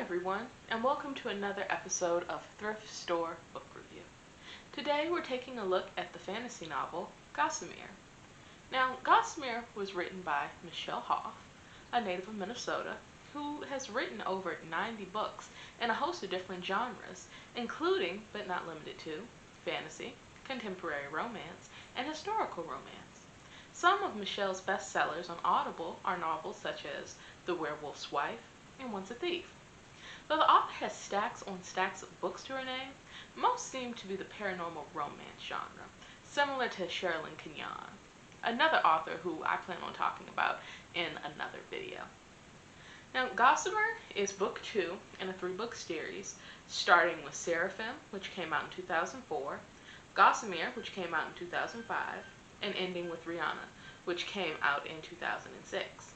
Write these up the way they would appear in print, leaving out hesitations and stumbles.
everyone, and welcome to another episode of Thrift Store Book Review. Today we're taking a look at the fantasy novel Gossamyr. Now, Gossamyr was written by Michelle Hoff, a native of Minnesota, who has written over 90 books in a host of different genres, including, but not limited to, fantasy, contemporary romance, and historical romance. Some of Michelle's bestsellers on Audible are novels such as The Werewolf's Wife and Once a Thief. Though the author has stacks on stacks of books to her name, most seem to be the paranormal romance genre, similar to Sherilyn Kenyon, another author who I plan on talking about in another video. Now, Gossamer is book 2 in a 3-book series, starting with Seraphim, which came out in 2004, Gossamyr, which came out in 2005, and ending with Rihanna, which came out in 2006.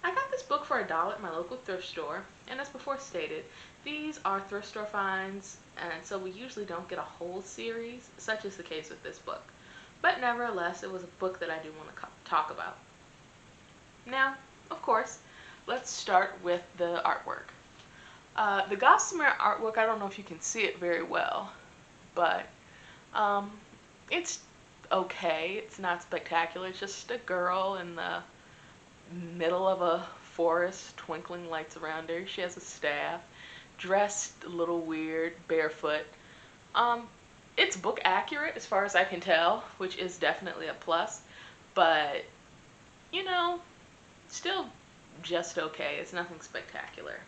I got this book for $1 at my local thrift store, and as before stated, these are thrift store finds, and so we usually don't get a whole series, such is the case with this book. But nevertheless, it was a book that I do want to talk about. Now, of course, let's start with the artwork. The Gossamer artwork, I don't know if you can see it very well, but it's okay. It's not spectacular. It's just a girl in the middle of a forest, twinkling lights around her. She has a staff, dressed a little weird, barefoot. It's book accurate as far as I can tell, which is definitely a plus, but you know, still just okay. It's nothing spectacular.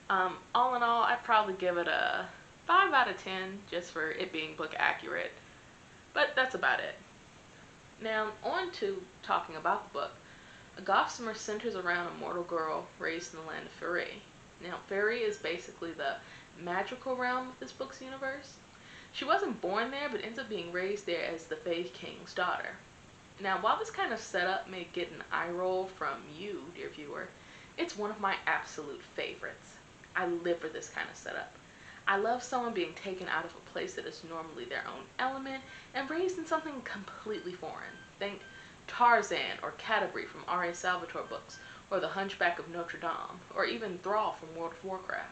All in all, I'd probably give it a 5 out of 10 just for it being book accurate, but that's about it. Now, on to talking about the book. Gossamer centers around a mortal girl raised in the land of Faerie. Now, Faerie is basically the magical realm of this book's universe. She wasn't born there, but ends up being raised there as the Fae King's daughter. Now, while this kind of setup may get an eye roll from you, dear viewer, it's one of my absolute favorites. I live for this kind of setup. I love someone being taken out of a place that is normally their own element and raised in something completely foreign. Think Tarzan or Canterbury from R.A. Salvatore books, or The Hunchback of Notre Dame, or even Thrall from World of Warcraft.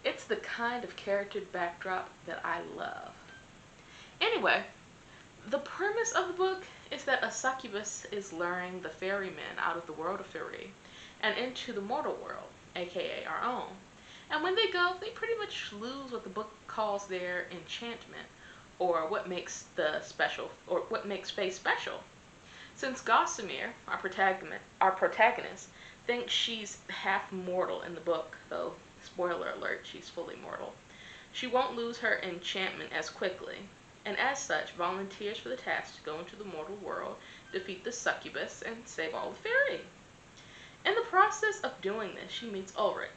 It's the kind of character backdrop that I love. Anyway, the premise of the book is that a succubus is luring the ferrymen out of the world of Faerie and into the mortal world, aka our own. And when they go, they pretty much lose what the book calls their enchantment, or what makes Fae special. Since Gossamyr, our protagonist, thinks she's half mortal in the book, though, spoiler alert, she's fully mortal, she won't lose her enchantment as quickly, and as such volunteers for the task to go into the mortal world, defeat the succubus, and save all the Faerie. In the process of doing this, she meets Ulrich,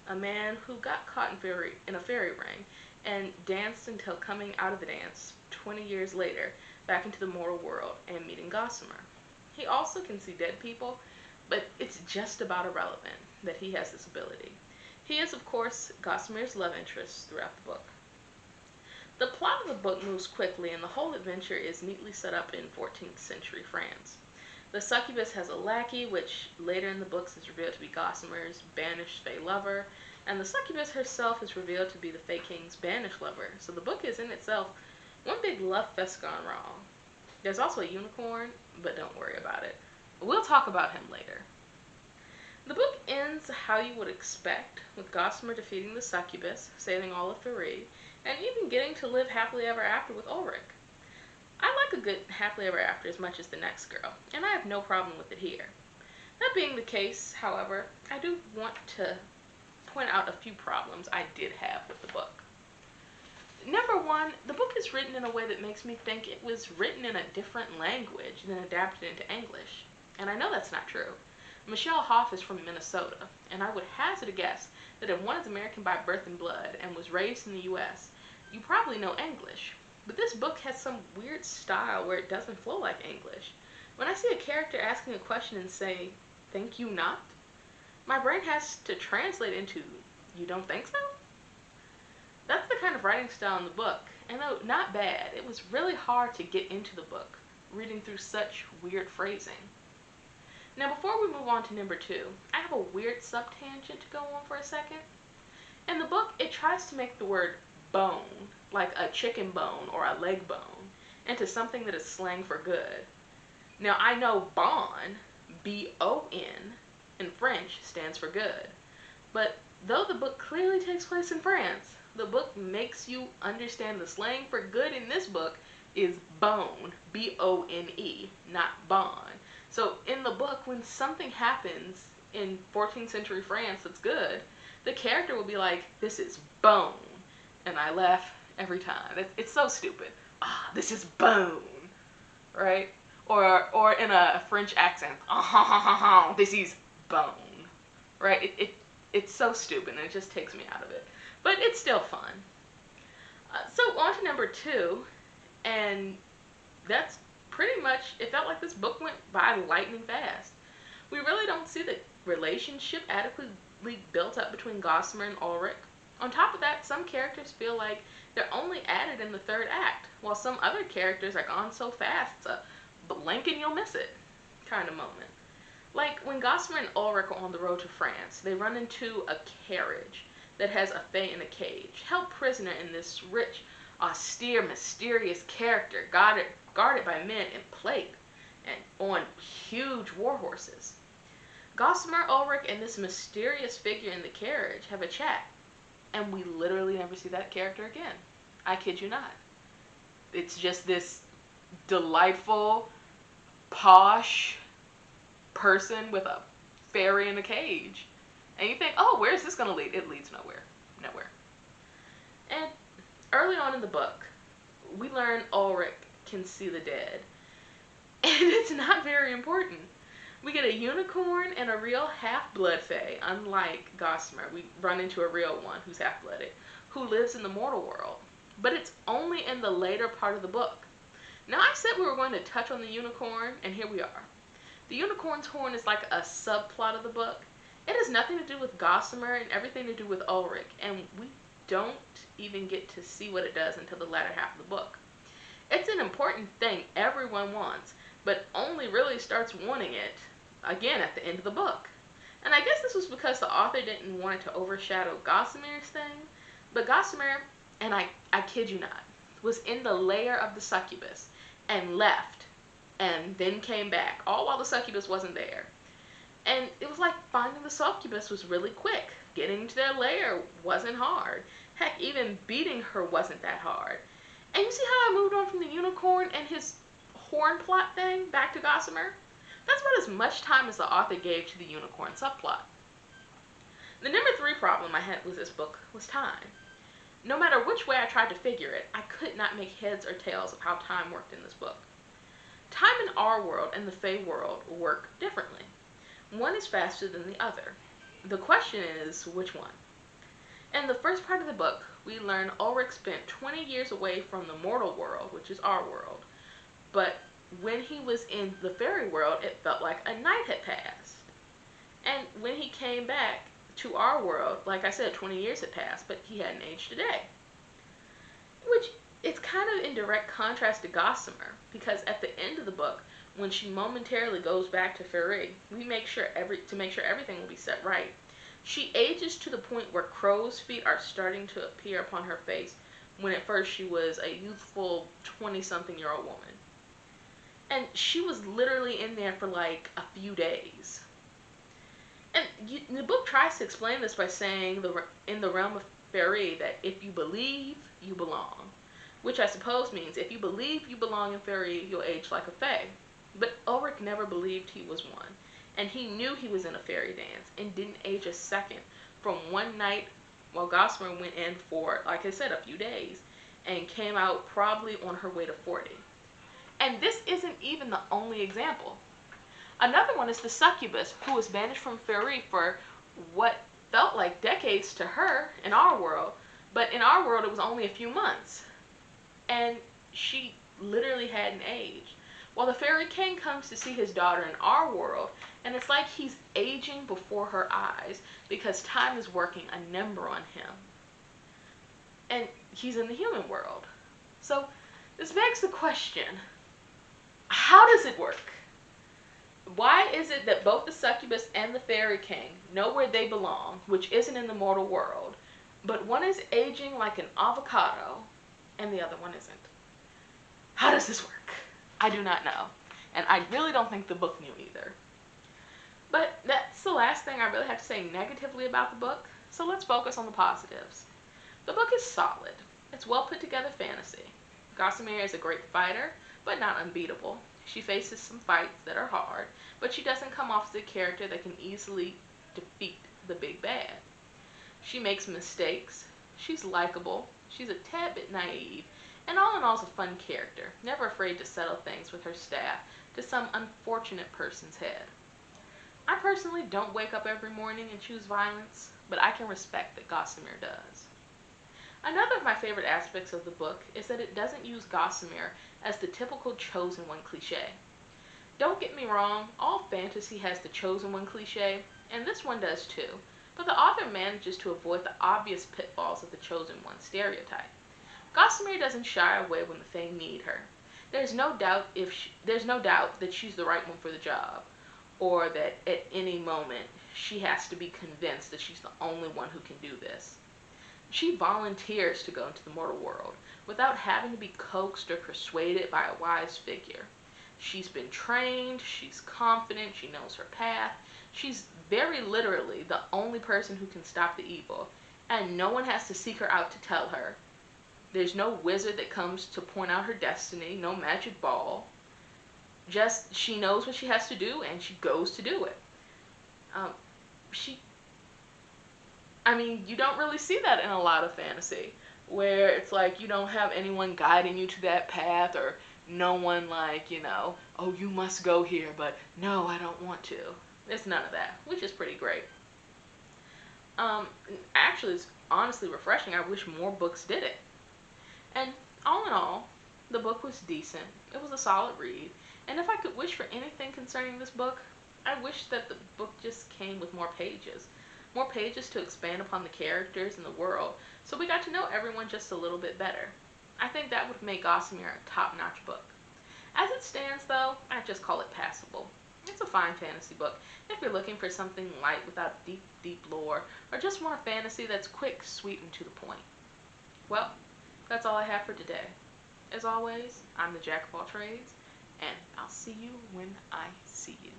a man who got caught in a fairy ring and danced until coming out of the dance 20 years later back into the mortal world and meeting Gossamer. He also can see dead people, but it's just about irrelevant that he has this ability. He is, of course, Gossamyr's love interest throughout the book. The plot of the book moves quickly, and the whole adventure is neatly set up in 14th century France. The succubus has a lackey, which later in the books is revealed to be Gossamer's banished Fae lover, and the succubus herself is revealed to be the Fae King's banished lover, so the book is in itself one big love fest gone wrong. There's also a unicorn, but don't worry about it. We'll talk about him later. The book ends how you would expect, with Gossamer defeating the succubus, saving all of Faerie, and even getting to live happily ever after with Ulrich. I like a good happily ever after as much as the next girl, and I have no problem with it here. That being the case, however, I do want to point out a few problems I did have with the book. Number one, the book is written in a way that makes me think it was written in a different language than adapted into English. And I know that's not true. Michelle Hoff is from Minnesota, and I would hazard a guess that if one is American by birth and blood and was raised in the US, you probably know English. But this book has some weird style where it doesn't flow like English. When I see a character asking a question and say, "Think you not?" my brain has to translate into, "You don't think so?" That's the kind of writing style in the book, and though not bad, it was really hard to get into the book, reading through such weird phrasing. Now before we move on to number 2, I have a weird sub-tangent to go on for a second. In the book, it tries to make the word bone, like a chicken bone or a leg bone, into something that is slang for good. Now, I know bon, B-O-N, in French stands for good. But though the book clearly takes place in France, the book makes you understand the slang for good in this book is bone, B-O-N-E, not bon. So in the book, when something happens in 14th century France that's good, the character will be like, this is bone. And I laugh every time. It's so stupid. Ah, this is bone, right? Or in a French accent, this is bone, right? It's so stupid and it just takes me out of it. But it's still fun. So on to number 2, and that's pretty much, it felt like this book went by lightning fast. We really don't see the relationship adequately built up between Gossamer and Ulrich. On top of that, some characters feel like they're only added in the 3rd act, while some other characters are gone so fast it's a blink and you'll miss it kind of moment. Like when Gossamer and Ulrich are on the road to France, they run into a carriage that has a fae in a cage, held prisoner in this rich, austere, mysterious character, guarded by men in plate and on huge war horses. Gossamer, Ulrich, and this mysterious figure in the carriage have a chat, and we literally never see that character again. I kid you not. It's just this delightful, posh person with a fairy in a cage. And you think, oh, where's this going to lead? It leads nowhere. Nowhere. And early on in the book, we learn Ulrich can see the dead. And it's not very important. We get a unicorn and a real half-blood fae, unlike Gossamer. We run into a real one who's half-blooded, who lives in the mortal world. But it's only in the later part of the book. Now, I said we were going to touch on the unicorn, and here we are. The unicorn's horn is like a subplot of the book. It has nothing to do with Gossamer and everything to do with Ulrich, and we don't even get to see what it does until the latter half of the book. It's an important thing everyone wants, but only really starts wanting it again at the end of the book. And I guess this was because the author didn't want it to overshadow Gossamyr's thing, but Gossamer, and I kid you not, was in the lair of the succubus and left and then came back, all while the succubus wasn't there. And it was like finding the succubus was really quick. Getting to their lair wasn't hard. Heck, even beating her wasn't that hard. And you see how I moved on from the unicorn and his horn plot thing back to Gossamer? That's about as much time as the author gave to the unicorn subplot. The number 3 problem I had with this book was time. No matter which way I tried to figure it, I could not make heads or tails of how time worked in this book. Time in our world and the Fae world work differently. One is faster than the other. The question is, which one? In the first part of the book, we learn Ulrich spent 20 years away from the mortal world, which is our world. But when he was in the fairy world, it felt like a night had passed. And when he came back to our world, like I said, 20 years had passed, but he hadn't aged a day. Which it's kind of in direct contrast to Gossamer, because at the end of the book, when she momentarily goes back to Fairy, to make sure everything will be set right, she ages to the point where crow's feet are starting to appear upon her face, when at first she was a youthful 20-something-year-old woman. And she was literally in there for like a few days. And the book tries to explain this by saying in the realm of Fairy that if you believe, you belong. Which I suppose means if you believe you belong in Fairy, you'll age like a fae. But Ulrich never believed he was one. And he knew he was in a fairy dance and didn't age a second from one night while Gossamer went in for, like I said, a few days and came out probably on her way to 40. And this isn't even the only example. Another one is the succubus, who was banished from Fairy for what felt like decades to her in our world, but in our world it was only a few months. And she literally hadn't aged. While the Fairy King comes to see his daughter in our world, and it's like he's aging before her eyes because time is working a number on him. And he's in the human world. So this begs the question, how does it work? Why is it that both the succubus and the Fairy King know where they belong, which isn't in the mortal world, but one is aging like an avocado and the other one isn't. How does this work? I do not know. And I really don't think the book knew either. But that's the last thing I really have to say negatively about the book, so let's focus on the positives. The book is solid. It's well put together fantasy. Gossamyr is a great fighter, but not unbeatable. She faces some fights that are hard, but she doesn't come off as a character that can easily defeat the big bad. She makes mistakes, she's likable, she's a tad bit naive, and all in all is a fun character, never afraid to settle things with her staff to some unfortunate person's head. I personally don't wake up every morning and choose violence, but I can respect that Gossamyr does. Another of my favorite aspects of the book is that it doesn't use Gossamyr as the typical chosen one cliche. Don't get me wrong, all fantasy has the chosen one cliche, and this one does too, but the author manages to avoid the obvious pitfalls of the chosen one stereotype. Gossamyr doesn't shy away when the Fae need her. There's no doubt that she's the right one for the job, or that at any moment she has to be convinced that she's the only one who can do this. She volunteers to go into the mortal world without having to be coaxed or persuaded by a wise figure. She's been trained, she's confident, she knows her path. She's very literally the only person who can stop the evil, and no one has to seek her out to tell her. There's no wizard that comes to point out her destiny, no magic ball. Just she knows what she has to do and she goes to do it. Um, she you don't really see that in a lot of fantasy, where it's like you don't have anyone guiding you to that path, or no one like, oh, you must go here, but no, I don't want to. There's none of that, which is pretty great. Actually, it's honestly refreshing. I wish more books did it. And all in all, the book was decent. It was a solid read. And if I could wish for anything concerning this book, I wish that the book just came with more pages. More pages to expand upon the characters and the world, so we got to know everyone just a little bit better. I think that would make Gossamyr a top-notch book. As it stands, though, I just call it passable. It's a fine fantasy book if you're looking for something light without deep, deep lore, or just want a fantasy that's quick, sweet, and to the point. Well, that's all I have for today. As always, I'm the Jack of all trades, and I'll see you when I see you.